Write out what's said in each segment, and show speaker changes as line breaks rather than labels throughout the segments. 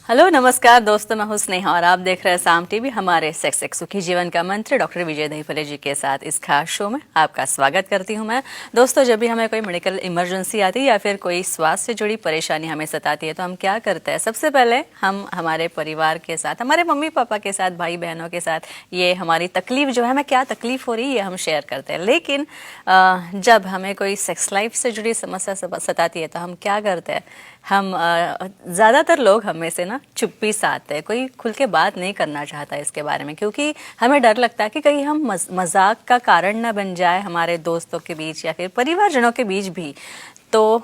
Hello नमस्कार दोस्तों, मैं हूं स्नेहा और आप देख रहे हैं साम टीवी। हमारे सेक्स एक सुखी जीवन का मंत्र डॉक्टर विजय दहीफले जी के साथ इस खास शो में आपका स्वागत करती हूं मैं। दोस्तों, जब भी हमें कोई मेडिकल इमरजेंसी आती है या फिर कोई स्वास्थ्य से जुड़ी परेशानी हमें सताती है तो हम क्या करते हैं? सबसे पहले हम हमारे परिवार के साथ, हमारे मम्मी पापा के साथ, भाई बहनों के साथ ये हमारी तकलीफ जो है, हमें क्या तकलीफ हो रही है ये हम शेयर करते हैं। लेकिन जब हमें कोई सेक्स लाइफ से जुड़ी समस्या सताती है तो हम क्या करते हैं? हम ज़्यादातर लोग हमें से ना चुप्पी साधते हैं, कोई खुल के बात नहीं करना चाहता इसके बारे में, क्योंकि हमें डर लगता है कि कहीं हम मजाक का कारण ना बन जाए हमारे दोस्तों के बीच या फिर परिवारजनों के बीच भी। तो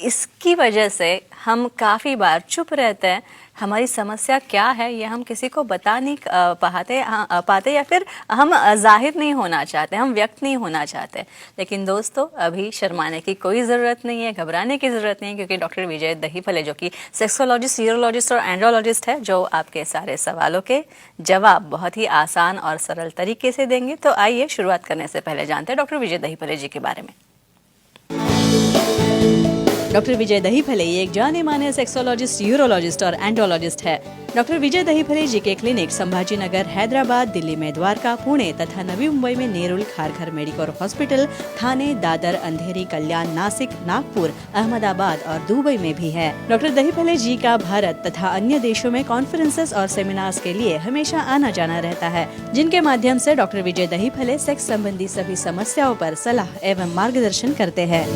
इसकी वजह से हम काफ़ी बार चुप रहते हैं। हमारी समस्या क्या है ये हम किसी को बता नहीं पाते या फिर हम जाहिर नहीं होना चाहते, हम व्यक्त नहीं होना चाहते। लेकिन दोस्तों, अभी शर्माने की कोई ज़रूरत नहीं है, घबराने की ज़रूरत नहीं है, क्योंकि डॉक्टर विजय दहीफले जो कि सेक्सोलॉजिस्ट, यूरोलॉजिस्ट और एंड्रोलॉजिस्ट है, जो आपके सारे सवालों के जवाब बहुत ही आसान और सरल तरीके से देंगे। तो आइए शुरुआत करने से पहले जानते हैं डॉक्टर विजय दहीफले जी के बारे में। डॉक्टर विजय दहीफले एक जाने माने सेक्सोलॉजिस्ट, यूरोलॉजिस्ट और एंड्रोलॉजिस्ट है। डॉक्टर विजय दहीफले जी के क्लिनिक संभाजी नगर, हैदराबाद, दिल्ली में द्वारका, पुणे तथा नवी मुंबई में नेरुल, खारघर मेडिकोर हॉस्पिटल, थाने, दादर, अंधेरी, कल्याण, नासिक, नागपुर, अहमदाबाद और दुबई में भी है। डॉक्टर दहीफले जी का भारत तथा अन्य देशों में कॉन्फ्रेंसेस और सेमिनार्स के लिए हमेशा आना जाना रहता है, जिनके माध्यम से डॉक्टर विजय दहीफले सेक्स संबंधी सभी समस्याओं पर सलाह एवं मार्गदर्शन करते हैं।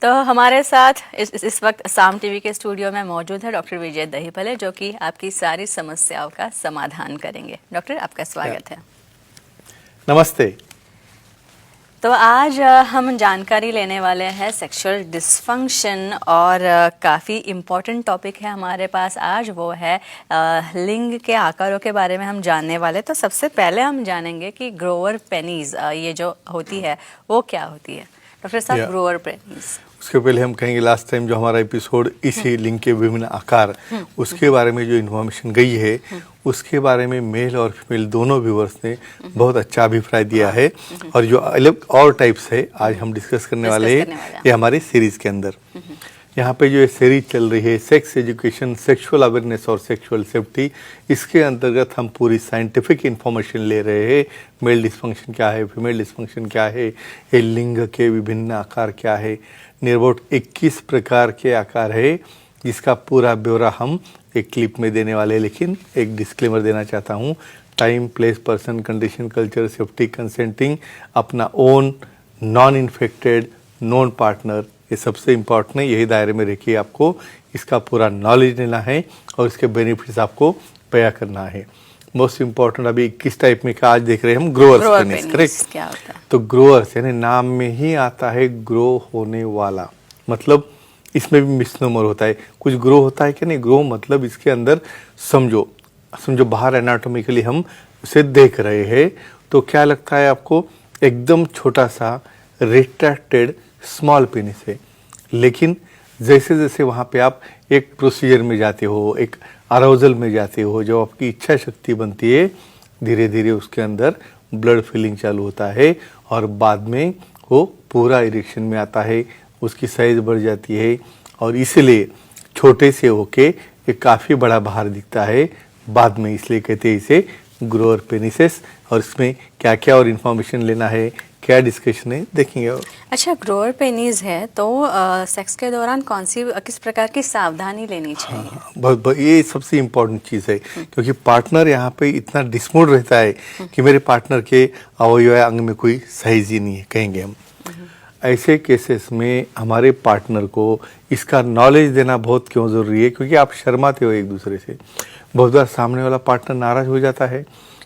तो हमारे साथ इस वक्त साम टीवी के स्टूडियो में मौजूद है डॉक्टर विजय दहीफले, जो कि आपकी सारी समस्याओं का समाधान करेंगे। डॉक्टर, आपका स्वागत है।
नमस्ते।
तो आज हम जानकारी लेने वाले हैं सेक्सुअल डिसफंक्शन, और काफ़ी इम्पोर्टेंट टॉपिक है हमारे पास आज, वो है लिंग के आकारों के बारे में हम जानने वाले। तो सबसे पहले हम जानेंगे कि ग्रोवर पेनीज ये जो होती है वो क्या होती है? डॉक्टर साहब, ग्रोवर पेनीज।
उसके पहले हम कहेंगे लास्ट टाइम जो हमारा एपिसोड इसी लिंग के विभिन्न आकार, उसके बारे में जो इन्फॉर्मेशन गई है उसके बारे में मेल और फीमेल दोनों व्यूअर्स ने बहुत अच्छा अभिप्राय दिया है। और जो अलग और टाइप्स है आज हम डिस्कस करने वाले हैं ये हमारे सीरीज के अंदर। यहाँ पे जो ये सीरीज चल रही है सेक्स एजुकेशन, सेक्सुअल अवेयरनेस और सेक्सुअल सेफ्टी, इसके अंतर्गत हम पूरी साइंटिफिक इंफॉर्मेशन ले रहे हैं। मेल डिस्फंक्शन क्या है, फीमेल डिस्फंक्शन क्या है, ये लिंग के विभिन्न आकार क्या है, नियरअबाउट 21 प्रकार के आकार है, जिसका पूरा ब्यौरा हम एक क्लिप में देने वाले हैं। लेकिन एक डिस्क्लेमर देना चाहता हूँ, time, place, person, condition, culture, safety, consenting, अपना own, non infected, non partner, ये सबसे इम्पॉर्टेंट है। यही दायरे में रखिए, आपको इसका पूरा नॉलेज लेना है और इसके बेनिफिट्स आपको पया करना है। मोस्ट इम्पॉर्टेंट अभी किस टाइप में का आज देख रहे हैं हम, ग्रोअर्स पेनिस, करेक्ट?
क्या होता है?
तो ग्रोअर्स यानी नाम में ही आता है ग्रो होने वाला, मतलब इसमें भी मिसनोमर होता है। कुछ ग्रो होता है कि नहीं, ग्रो मतलब इसके अंदर समझो बाहर एनाटॉमिकली हम उसे देख रहे हैं तो क्या लगता है आपको, एकदम छोटा सा रिट्रैक्टेड स्मॉल पेनिस है। लेकिन जैसे जैसे वहाँ पे आप एक प्रोसीजर में जाते हो, एक अराउजल में जाते हो, जब आपकी इच्छा शक्ति बनती है, धीरे धीरे उसके अंदर ब्लड फिलिंग चालू होता है और बाद में वो पूरा इरेक्शन में आता है, उसकी साइज बढ़ जाती है और इसलिए छोटे से होके ये काफ़ी बड़ा बाहर दिखता है बाद में, इसलिए कहते हैं इसे ग्रोअर पेनिसेस। और इसमें क्या क्या और इन्फॉर्मेशन लेना है, क्या डिस्कशन है, देखेंगे। और
अच्छा, ग्रोअर पेनिस है तो सेक्स के दौरान किस प्रकार की सावधानी लेनी चाहिए?
बहुत ये सबसे इम्पोर्टेंट चीज़ है, क्योंकि पार्टनर यहाँ पे इतना डिसमूड रहता है कि मेरे पार्टनर के अवयव अंग में कोई साइज ही नहीं है, कहेंगे हम। ऐसे केसेस में हमारे पार्टनर को इसका नॉलेज देना बहुत क्यों ज़रूरी है, क्योंकि आप शर्माते हो एक दूसरे से। बहुत बार सामने वाला पार्टनर नाराज़ हो जाता है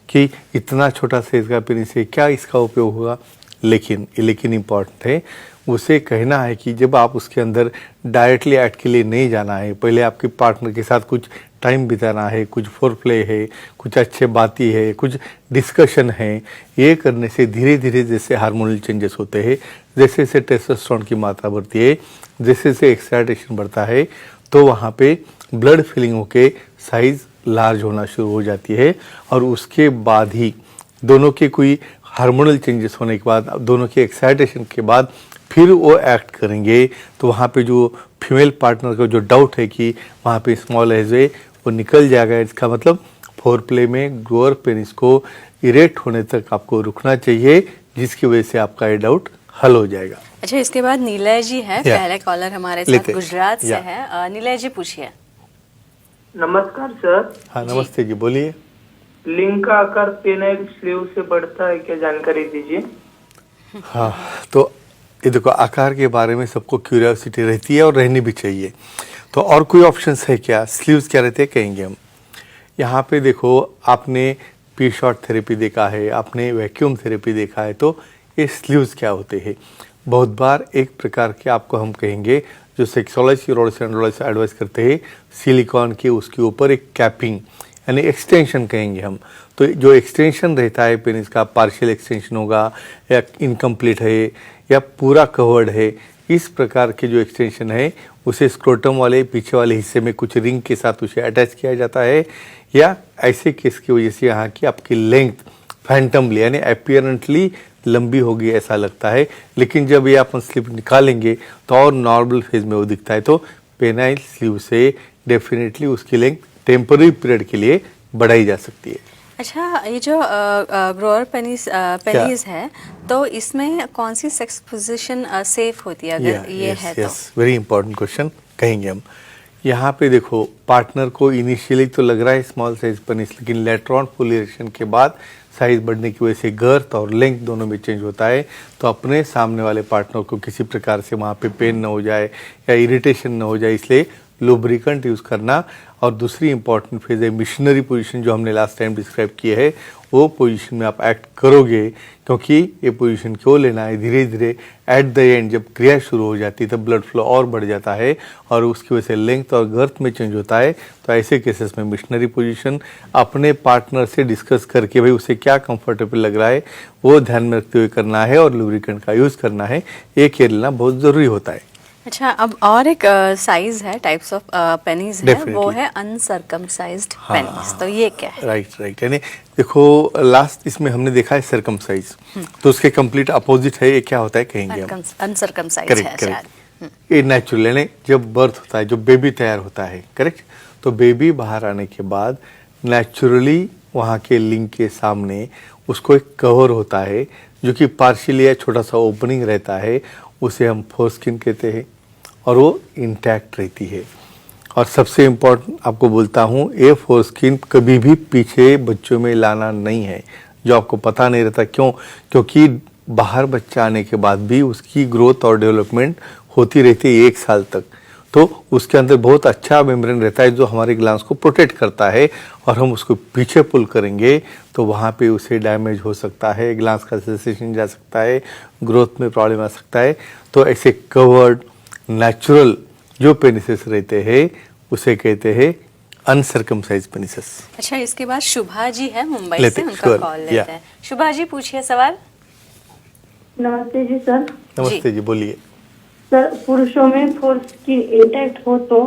कि इतना छोटा साइज का पेनिस है, क्या इसका उपयोग होगा। लेकिन इम्पॉर्टेंट है, उसे कहना है कि जब आप उसके अंदर डायरेक्टली एक्ट के लिए नहीं जाना है, पहले आपके पार्टनर के साथ कुछ टाइम बिताना है, कुछ फोरप्ले है, कुछ अच्छे बातें है, कुछ डिस्कशन है। ये करने से धीरे धीरे जैसे हार्मोनल चेंजेस होते हैं, जैसे जैसे टेस्टोस्टेरोन की मात्रा बढ़ती है, जैसे जैसे एक्साइटेशन बढ़ता है, तो वहाँ पे ब्लड फिलिंग होके साइज लार्ज होना शुरू हो जाती है। और उसके बाद ही दोनों के कोई हार्मोनल चेंजेस होने के बाद, दोनों के एक्साइटेशन के बाद फिर वो एक्ट करेंगे, तो वहाँ पे जो फीमेल पार्टनर का जो डाउट है कि वहाँ पे स्मॉल एज है वो निकल जाएगा। इसका मतलब फोर प्ले में ग्रोअर पेनिस को इरेक्ट होने तक आपको रुकना चाहिए, जिसकी वजह से आपका ये डाउट हल हो जाएगा।
अच्छा, इसके बाद नीलय जी है, पहले कॉलर हमारे साथ गुजरात से है। नीलय जी पूछिए।
नमस्कार सर।
हाँ नमस्ते जी, बोलिए।
लिंग का आकार पेनाइल स्लीव से बढ़ता है क्या, जानकारी दीजिए।
हाँ, तो ये देखो, आकार के बारे में सबको क्यूरियोसिटी रहती है और रहनी भी चाहिए। तो और कोई ऑप्शंस है क्या, स्लीव्स क्या रहते हैं कहेंगे हम। यहाँ पे देखो, आपने पी शॉर्ट थेरेपी देखा है, आपने वैक्यूम थेरेपी देखा है, तो ये स्लीव्स क्या होते हैं। बहुत बार एक प्रकार के आपको हम कहेंगे जो सेक्सोलॉजी यूरोलॉजी एंड्रोलॉजी एडवाइस करते हैं, सिलिकॉन के उसके ऊपर एक कैपिंग यानी एक्सटेंशन कहेंगे हम। तो जो एक्सटेंशन रहता है पेनिस का, पार्शियल एक्सटेंशन होगा या इनकम्प्लीट है या पूरा कवर्ड है, इस प्रकार के जो एक्सटेंशन है उसे स्क्रोटम वाले पीछे वाले हिस्से में कुछ रिंग के साथ उसे अटैच किया जाता है, या ऐसे केस की वजह से यहाँ की आपकी लेंथ फैंटमली यानी अपीयरेंटली लंबी होगी ऐसा लगता है, लेकिन जब ये अपन स्लिप निकालेंगे तो और नॉर्मल फेज में वो दिखता है। तो पेनाइल स्लीव से डेफिनेटली उसकी लेंथ टेम्पररी पीरियड के लिए बढ़ाई जा सकती है।
अच्छा, ये जो ग्रोअर पेनिस है, तो इसमें कौन सी सेक्स पोजीशन सेफ होती है अगर ये है तो?
वेरी इंपॉर्टेंट क्वेश्चन कहेंगे हम। यहाँ पे देखो, पार्टनर को इनिशियली तो लग रहा है स्मॉल साइज पेनिस, लेकिन लेटर ऑन फुल इरेक्शन के बाद साइज बढ़ने की वजह से गर्थ और लेंथ दोनों में चेंज होता है। तो अपने सामने वाले पार्टनर को किसी प्रकार से वहाँ पे पेन ना हो जाए या इरिटेशन ना हो जाए, इसलिए लुब्रिकेंट यूज़ करना। और दूसरी इंपॉर्टेंट फेज है मिशनरी पोजीशन, जो हमने लास्ट टाइम डिस्क्राइब की है, वो पोजीशन में आप एक्ट करोगे, क्योंकि ये पोजीशन क्यों लेना है, धीरे धीरे एट द एंड जब क्रिया शुरू हो जाती है तब ब्लड फ्लो और बढ़ जाता है और उसकी वजह से लेंथ और गर्थ में चेंज होता है। तो ऐसे केसेस में मिशनरी पोजीशन अपने पार्टनर से डिस्कस करके भाई उसे क्या कंफर्टेबल लग रहा है वो ध्यान में रखते हुए करना है और लुब्रिकेंट का यूज़ करना है, ये केयर लेना बहुत ज़रूरी होता है।
अच्छा, अब और एक साइज है, टाइप्स ऑफ पेनिस है, वो है अनसर्कमसाइज्ड पेनिस। तो ये क्या है?
राइट, यानी देखो, लास्ट इसमें हमने देखा है सर्कमसाइज, तो उसके कंप्लीट अपोजिट है, ये क्या होता है कहेंगे हम,
अनसर्कमसाइज्ड है शायद।
ये नेचुरल यानी जब बर्थ होता है, जो बेबी तैयार होता है, करेक्ट। तो बेबी बाहर आने के बाद नेचुरली वहाँ के लिंग के सामने उसको एक कवर होता है जो कि पार्शियली या छोटा सा ओपनिंग रहता है, उसे हम फोरस्किन कहते हैं, और वो इंटैक्ट रहती है। और सबसे इम्पोर्टेंट आपको बोलता हूँ, ये फोरस्किन कभी भी पीछे बच्चों में लाना नहीं है, जो आपको पता नहीं रहता। क्यों? क्योंकि बाहर बच्चा आने के बाद भी उसकी ग्रोथ और डेवलपमेंट होती रहती है 1 साल तक। तो उसके अंदर बहुत अच्छा मेम्ब्रेन रहता है जो हमारे ग्लांस को प्रोटेक्ट करता है, और हम उसको पीछे पुल करेंगे तो वहाँ पे उसे डैमेज हो सकता है, ग्लांस का सेंसेशन जा सकता है, ग्रोथ में प्रॉब्लम आ सकता है। तो ऐसे कवर्ड नेचुरल जो पेनिसेस रहते हैं उसे कहते हैं अनसर्कमसाइज पेनिसेस।
अच्छा, इसके बाद शुभा जी है मुंबई से, उनका कॉल लेते हैं। शुभा जी पूछिए सवाल।
नमस्ते जी सर।
नमस्ते जी, बोलिए।
सर, पुरुषों में फोरस्किन इंटैक्ट हो तो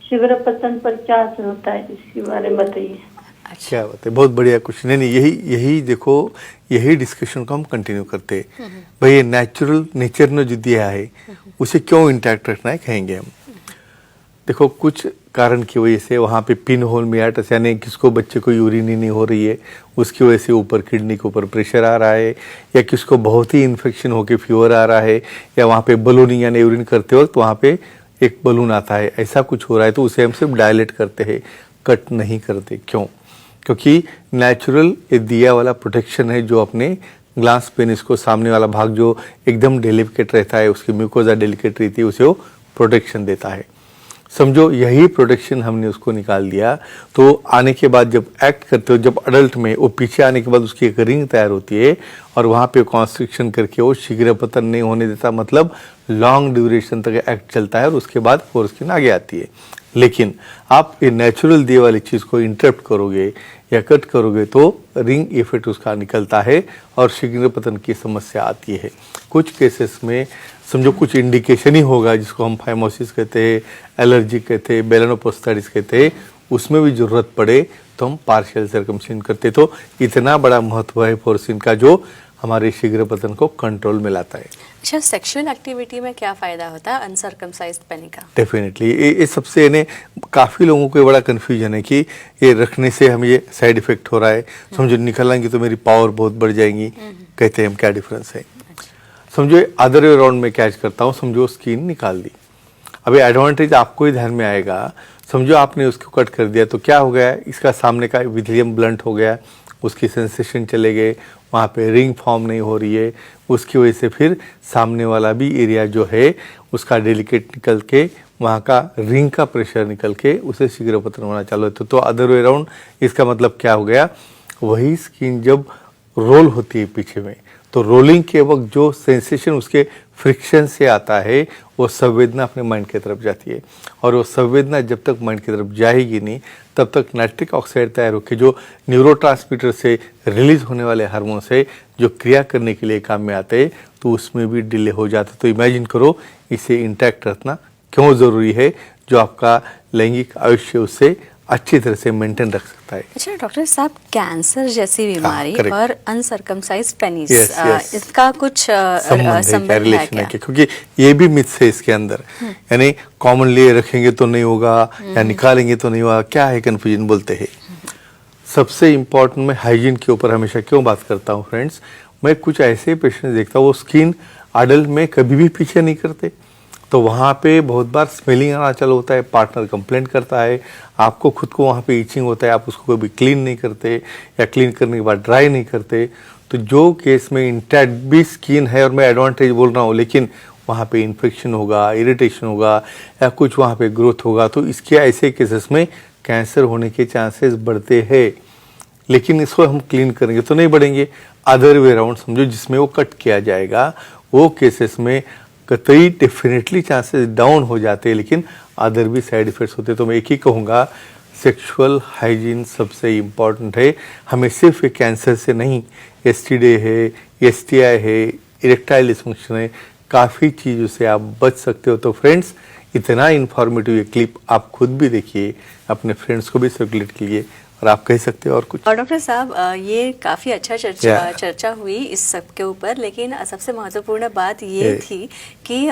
शीघ्र पतन पर क्या असर होता है, इसके बारे में बताइए।
अच्छा,
क्या बात है, बहुत बढ़िया क्वेश्चन है। नहीं, यही देखो, यही डिस्कशन को हम कंटिन्यू करते हैं। भाई ये नेचुरल नेचर ने जो दिया है उसे क्यों इंटैक्ट रखना है कहेंगे हम। देखो, कुछ कारण की वजह से वहाँ पे पिन होल मियाटस यानी किसको बच्चे को यूरिन नहीं हो रही है, उसकी वजह से ऊपर किडनी के ऊपर प्रेशर आ रहा है, या किसको बहुत ही इन्फेक्शन होकर फीवर आ रहा है, या वहाँ पे बलूनिंग यानी यूरिन करते वक्त वहाँ पे एक बलून आता है, ऐसा कुछ हो रहा है, तो उसे हम सिर्फ डायलेट करते हैं, कट नहीं करते। क्यों? क्योंकि नेचुरल ये दिया वाला प्रोटेक्शन है जो अपने ग्लास पेनिस को सामने वाला भाग जो एकदम डेलिकेट रहता है, उसकी म्यूकोजा डेलिकेट रहती है, उसे वो प्रोटेक्शन देता है। समझो यही प्रोटेक्शन हमने उसको निकाल दिया, तो आने के बाद जब एक्ट करते हो, जब अडल्ट में वो पीछे आने के बाद उसकी एक रिंग तैयार होती है और वहाँ पे कॉन्स्ट्रिक्शन करके वो शीघ्र पतन नहीं होने देता, मतलब लॉन्ग ड्यूरेशन तक एक्ट चलता है और उसके बाद फोरस्किन आगे आती है। लेकिन आप ये नेचुरल दिए वाली चीज़ को इंटरप्ट करोगे या कट करोगे तो रिंग इफेक्ट उसका निकलता है और शीघ्र पतन की समस्या आती है। कुछ केसेस में समझो कुछ इंडिकेशन ही होगा जिसको हम फाइमोसिस कहते हैं, एलर्जी कहते हैं, बेलेनोपोस्टाइटिस कहते हैं, उसमें भी ज़रूरत पड़े तो हम पार्शियल सर्कमसिजन करते। तो इतना बड़ा महत्व है फोरस्किन का जो हमारे शीघ्र पतन को कंट्रोल में लाता है।
अच्छा, सेक्सुअल एक्टिविटी में क्या फायदा होता है अनसर्कमसाइज्ड पेनी का?
डेफिनेटली ये सबसे यानी काफ़ी लोगों को ये बड़ा कन्फ्यूजन है कि ये रखने से हमें ये साइड इफेक्ट हो रहा है, समझो निकलेंगे तो मेरी पावर बहुत बढ़ जाएंगी। कहते हैं हम क्या डिफरेंस है। समझो अदर वे राउंड में कैच करता हूँ, समझो स्किन निकाल दी, अभी एडवांटेज आपको ही ध्यान में आएगा। समझो आपने उसको कट कर दिया तो क्या हो गया, इसका सामने का विलियम ब्लंट हो गया, उसकी सेंसेशन चले गए, वहाँ पे रिंग फॉर्म नहीं हो रही है, उसकी वजह से फिर सामने वाला भी एरिया जो है उसका डेलिकेट निकल के वहाँ का रिंग का प्रेशर निकल के उसे शीघ्र पतन होना चालू होता है। तो अदर वे राउंड इसका मतलब क्या हो गया, वही स्किन जब रोल होती है पीछे में तो रोलिंग के वक्त जो सेंसेशन उसके फ्रिक्शन से आता है वो संवेदना अपने माइंड की तरफ जाती है, और वो संवेदना जब तक माइंड की तरफ जाएगी नहीं तब तक नाइट्रिक ऑक्साइड तैयार होकर जो न्यूरोट्रांसमीटर से रिलीज होने वाले हार्मोन से जो क्रिया करने के लिए काम में आते हैं तो उसमें भी डिले हो जाता है। तो इमेजिन करो इसे इंटैक्ट रखना क्यों ज़रूरी है, जो आपका लैंगिक आयुष्य उससे अच्छी तरह से मेंटेन रख सकता है।
अच्छा डॉक्टर साहब, कैंसर जैसी बीमारी और अनसर्कमसाइज्ड पेनिस, इसका कुछ संबंध है क्या?
क्योंकि ये भी मिथ्स है इसके अंदर, यानी कॉमनली रखेंगे तो नहीं होगा या निकालेंगे तो नहीं होगा, क्या है कंफ्यूजन बोलते हैं। सबसे इम्पोर्टेंट मैं हाइजीन के ऊपर हमेशा क्यों बात करता हूँ फ्रेंड्स, मैं कुछ ऐसे पेशेंट देखता हूँ वो स्किन अडल्ट में कभी भी पीछे नहीं करते, तो वहाँ पे बहुत बार स्मेलिंग आना चालू होता है, पार्टनर कंप्लेंट करता है, आपको खुद को वहाँ पे इचिंग होता है, आप उसको कभी क्लीन नहीं करते या क्लीन करने के बाद ड्राई नहीं करते। तो जो केस में इंटैक्ट भी स्किन है और मैं एडवांटेज बोल रहा हूँ, लेकिन वहाँ पे इन्फेक्शन होगा, इरिटेशन होगा या कुछ वहाँ पे ग्रोथ होगा, तो इसके ऐसे केसेस में कैंसर होने के चांसेस बढ़ते हैं। लेकिन इसको हम क्लीन करेंगे तो नहीं बढ़ेंगे। अदर वे राउंड समझो जिसमें वो कट किया जाएगा, वो केसेस में कतई डेफिनेटली चांसेस डाउन हो जाते हैं, लेकिन अदर भी साइड इफेक्ट्स होते हैं। तो मैं एक ही कहूँगा, सेक्सुअल हाइजीन सबसे इम्पॉर्टेंट है। हमें सिर्फ कैंसर से नहीं, एसटीडी है, एसटीआई है, इरेक्टाइल डिसफंक्शन है, काफ़ी चीज़ों से आप बच सकते हो। तो फ्रेंड्स, इतना इन्फॉर्मेटिव ये क्लिप आप खुद भी देखिए, अपने फ्रेंड्स को भी सर्कुलेट कीजिए, और आप कह सकते हो और कुछ।
और डॉक्टर साहब, ये काफ़ी अच्छा चर्चा हुई इस सब के ऊपर, लेकिन सबसे महत्वपूर्ण बात ये थी कि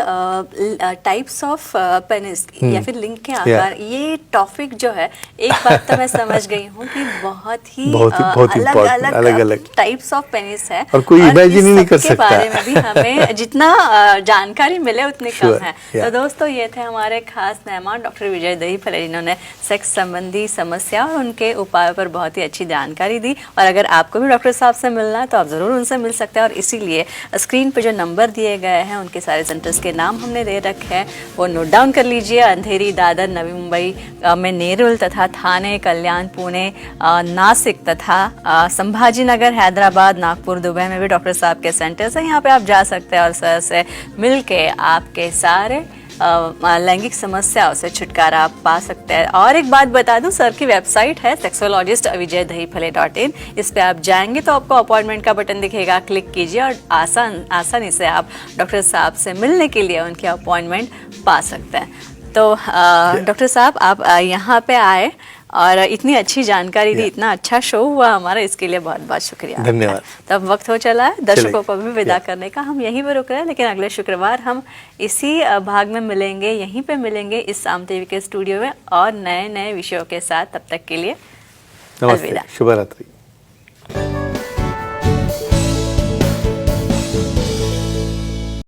टाइप्स ऑफ पेनिस या फिर लिंग के आकार, ये टॉपिक जो है, एक बात तो मैं समझ गई हूँ कि बहुत ही अलग टाइप्स ऑफ पेनिस है,
और कोई इमेजिन ही नहीं कर सकता।
बारे में भी हमें जितना जानकारी मिले उतनी कम है। तो दोस्तों, ये थे हमारे खास मेहमान डॉक्टर विजय दहीफले, जिन्होंने सेक्स संबंधी समस्या और उनके उपाय पर बहुत ही अच्छी जानकारी दी। और अगर आपको भी डॉक्टर साहब से मिलना है तो आप ज़रूर उनसे मिल सकते हैं, और इसीलिए स्क्रीन पे जो नंबर दिए गए हैं उनके सारे सेंटर्स के नाम हमने दे रखे हैं, वो नोट डाउन कर लीजिए। अंधेरी, दादर, नवी मुंबई में नेरुल तथा थाने, कल्याण, पुणे, नासिक तथा संभाजी नगर, हैदराबाद, नागपुर, दुबई में भी डॉक्टर साहब के सेंटर्स हैं। यहाँ पे आप जा सकते हैं और सर से मिल के आपके सारे लैंगिक समस्याओं से छुटकारा आप पा सकते हैं। और एक बात बता दूं, सर की वेबसाइट है sexologist.vijaydahiphale.in। इस पे आप जाएंगे तो आपको अपॉइंटमेंट का बटन दिखेगा, क्लिक कीजिए और आसानी से आप डॉक्टर साहब से मिलने के लिए उनकी अपॉइंटमेंट पा सकते हैं। तो डॉक्टर साहब, आप यहाँ पे आए और इतनी अच्छी जानकारी दी, इतना अच्छा शो हुआ हमारा, इसके लिए बहुत बहुत शुक्रिया।
धन्यवाद।
तब वक्त हो चला है दर्शकों को भी विदा करने का, हम यहीं पर रुक रहे हैं, लेकिन अगले शुक्रवार हम इसी भाग में मिलेंगे, यहीं पे मिलेंगे इस साम टीवी के स्टूडियो में, और नए नए विषयों के साथ। तब तक के लिए अलविदा,
शुभ रात्रि।